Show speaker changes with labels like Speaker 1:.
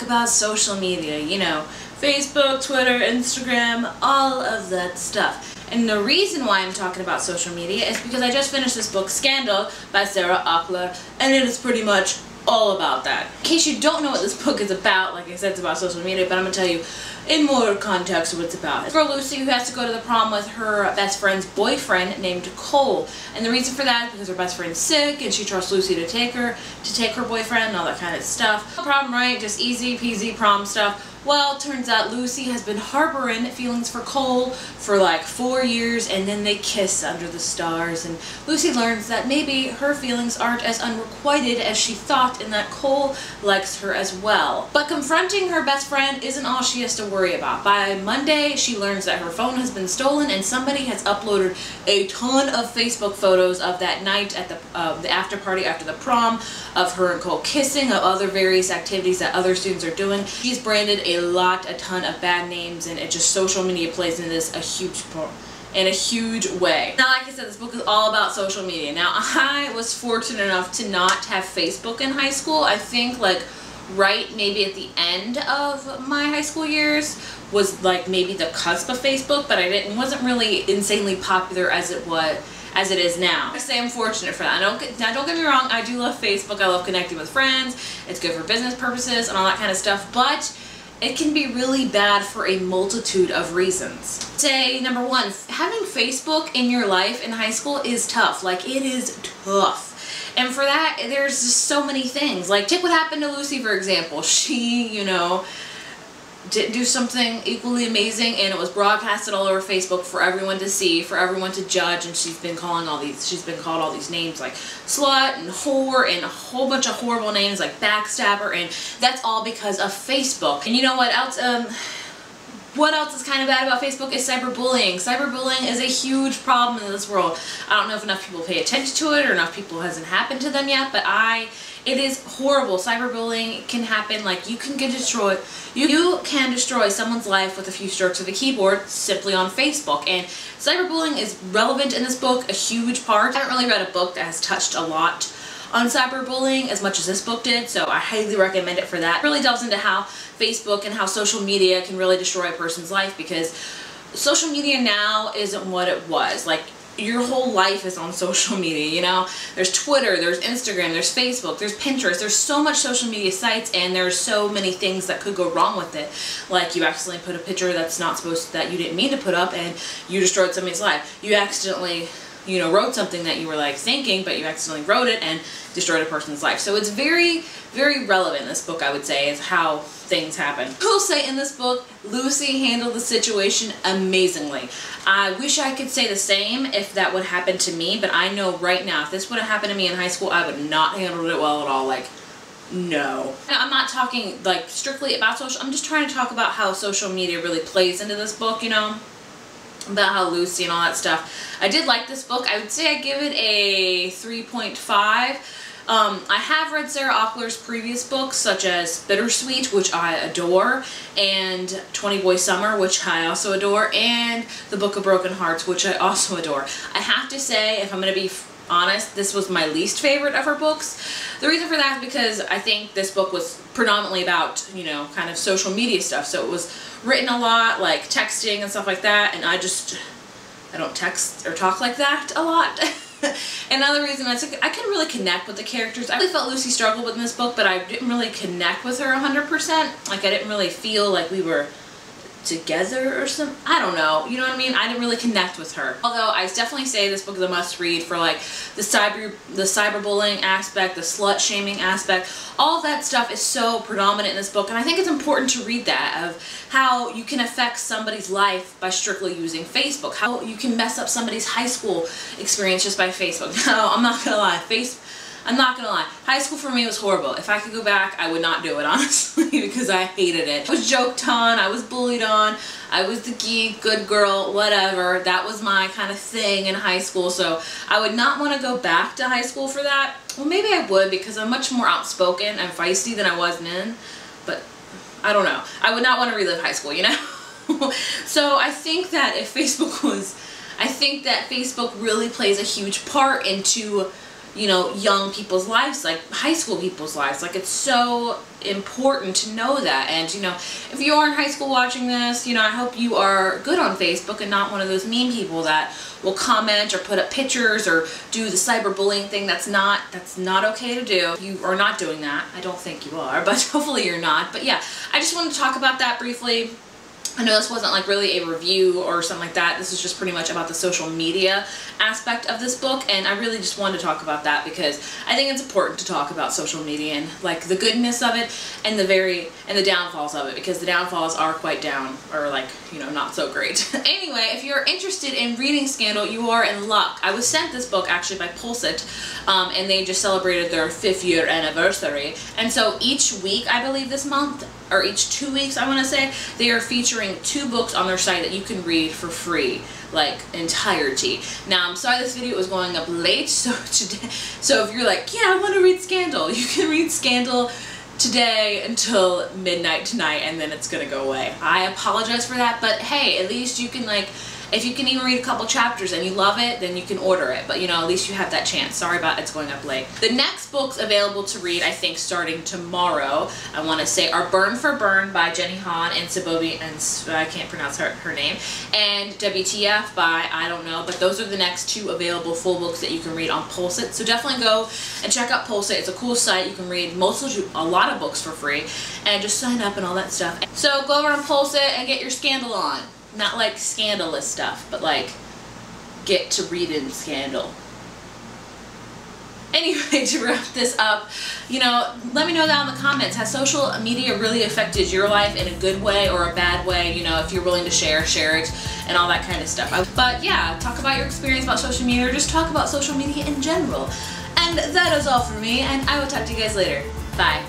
Speaker 1: about social media, you know, Facebook, Twitter, Instagram, all of that stuff. And the reason why I'm talking about social media is because I just finished this book, Scandal, by Sarah Ackler, and it is pretty much all about that. In case you don't know what this book is about, like I said, it's about social media, but I'm going to tell you in more context what it's about. It's for Lucy, who has to go to the prom with her best friend's boyfriend named Cole. And the reason for that is because her best friend's sick and she trusts Lucy to take her boyfriend and all that kind of stuff. No problem, right? Just easy peasy prom stuff. Well, it turns out Lucy has been harboring feelings for Cole for like 4 years, and then they kiss under the stars, and Lucy learns that maybe her feelings aren't as unrequited as she thought, and that Cole likes her as well. But confronting her best friend isn't all she has to worry about. By Monday, she learns that her phone has been stolen and somebody has uploaded a ton of Facebook photos of that night at the after party after the prom, of her and Cole kissing, of other various activities that other students are doing. She's branded a ton of bad names, and it just, social media plays into this in a huge way. Now, like I said, this book is all about social media. Now, I was fortunate enough to not have Facebook in high school. I think like right maybe at the end of my high school years was like maybe the cusp of Facebook, but it wasn't really insanely popular as it is now. I say I'm fortunate for that. Now don't get me wrong, I do love Facebook. I love connecting with friends. It's good for business purposes and all that kind of stuff, but it can be really bad for a multitude of reasons. Say, number one, having Facebook in your life in high school is tough. Like, it is tough. And for that, there's just so many things. Like, take what happened to Lucy, for example. She, you know, didn't do something equally amazing, and it was broadcasted all over Facebook for everyone to see, for everyone to judge, and she's been called all these names like slut and whore and a whole bunch of horrible names like backstabber, and that's all because of Facebook. And you know what else? What else is kind of bad about Facebook is cyberbullying. Cyberbullying is a huge problem in this world. I don't know if enough people pay attention to it or enough people hasn't happened to them yet, but it is horrible. Cyberbullying can happen. Like, you can get destroyed. You can destroy someone's life with a few strokes of a keyboard simply on Facebook. And cyberbullying is relevant in this book, a huge part. I haven't really read a book that has touched a lot on cyberbullying as much as this book did, so I highly recommend it for that. It really delves into how Facebook and how social media can really destroy a person's life, because social media now isn't what it was. Like, your whole life is on social media, you know? There's Twitter, there's Instagram, there's Facebook, there's Pinterest, there's so much social media sites, and there's so many things that could go wrong with it. Like, you accidentally put a picture that you didn't mean to put up, and you destroyed somebody's life. You accidentally, you know, wrote something that you were like thinking, but you accidentally wrote it and destroyed a person's life. So it's very, very relevant, this book, I would say, is how things happen. I will say in this book, Lucy handled the situation amazingly. I wish I could say the same if that would happen to me, but I know right now, if this would have happened to me in high school, I would not handle it well at all. Like, no. Now, I'm not talking like strictly about social, I'm just trying to talk about how social media really plays into this book, you know? About how Lucy and all that stuff. I did like this book. I would say I give it a 3.5. I have read Sarah Ackler's previous books, such as Bittersweet, which I adore, and 20 Boy Summer, which I also adore, and The Book of Broken Hearts, which I also adore. I have to say, if I'm going to be honest, this was my least favorite of her books. The reason for that is because I think this book was predominantly about, you know, kind of social media stuff. So it was written a lot, like texting and stuff like that, and I don't text or talk like that a lot. Another reason I couldn't really connect with the characters. I really felt Lucy struggled with this book, but I didn't really connect with her 100%. Like, I didn't really feel like we were together or something. I don't know. You know what I mean? I didn't really connect with her. Although I definitely say this book is a must read for like the cyberbullying aspect, the slut shaming aspect. All of that stuff is so predominant in this book, and I think it's important to read that, of how you can affect somebody's life by strictly using Facebook. How you can mess up somebody's high school experience just by Facebook. No, I'm not gonna lie. I'm not gonna lie. High school for me was horrible. If I could go back, I would not do it, honestly, because I hated it. I was joked on, I was bullied on, I was the geek, good girl, whatever. That was my kind of thing in high school, so I would not want to go back to high school for that. Well, maybe I would, because I'm much more outspoken and feisty than I was then, but I don't know. I would not want to relive high school, you know? So I think that if Facebook really plays a huge part into, you know, young people's lives, like high school people's lives. Like, it's so important to know that. And, you know, if you are in high school watching this, you know, I hope you are good on Facebook and not one of those mean people that will comment or put up pictures or do the cyberbullying thing. That's not okay to do. You are not doing that. I don't think you are, but hopefully you're not. But yeah, I just wanted to talk about that briefly. I know this wasn't like really a review or something like that. This is just pretty much about the social media aspect of this book, and I really just wanted to talk about that because I think it's important to talk about social media and like the goodness of it and the downfalls of it, because the downfalls are quite down, or like, you know, not so great. Anyway, if you're interested in reading Scandal, you are in luck. I was sent this book actually by PulseIt, and they just celebrated their 5th year anniversary, and so each week, I believe this month, or each 2 weeks, I want to say, they are featuring 2 books on their site that you can read for free, like entirety. Now, I'm sorry this video was going up late, so if you're like, yeah, I want to read Scandal, you can read Scandal today until midnight tonight, and then it's gonna go away. I apologize for that, but hey, at least you can, like, if you can even read a couple chapters and you love it, then you can order it. But, you know, at least you have that chance. Sorry about it's going up late. The next books available to read, I think, starting tomorrow, I want to say, are Burn for Burn by Jenny Han and Sabobi, and I can't pronounce her name, and WTF by, I don't know, but those are the next 2 available full books that you can read on PulseIt. So definitely go and check out PulseIt. It's a cool site. You can read a lot of books for free, and just sign up and all that stuff. So go over on PulseIt and get your Scandal on. Not like scandalous stuff, but like get to read in Scandal. Anyway, to wrap this up, you know, let me know down in the comments, has social media really affected your life in a good way or a bad way? You know, if you're willing to share it and all that kind of stuff. But yeah, talk about your experience about social media, or just talk about social media in general. And that is all for me, and I will talk to you guys later. Bye.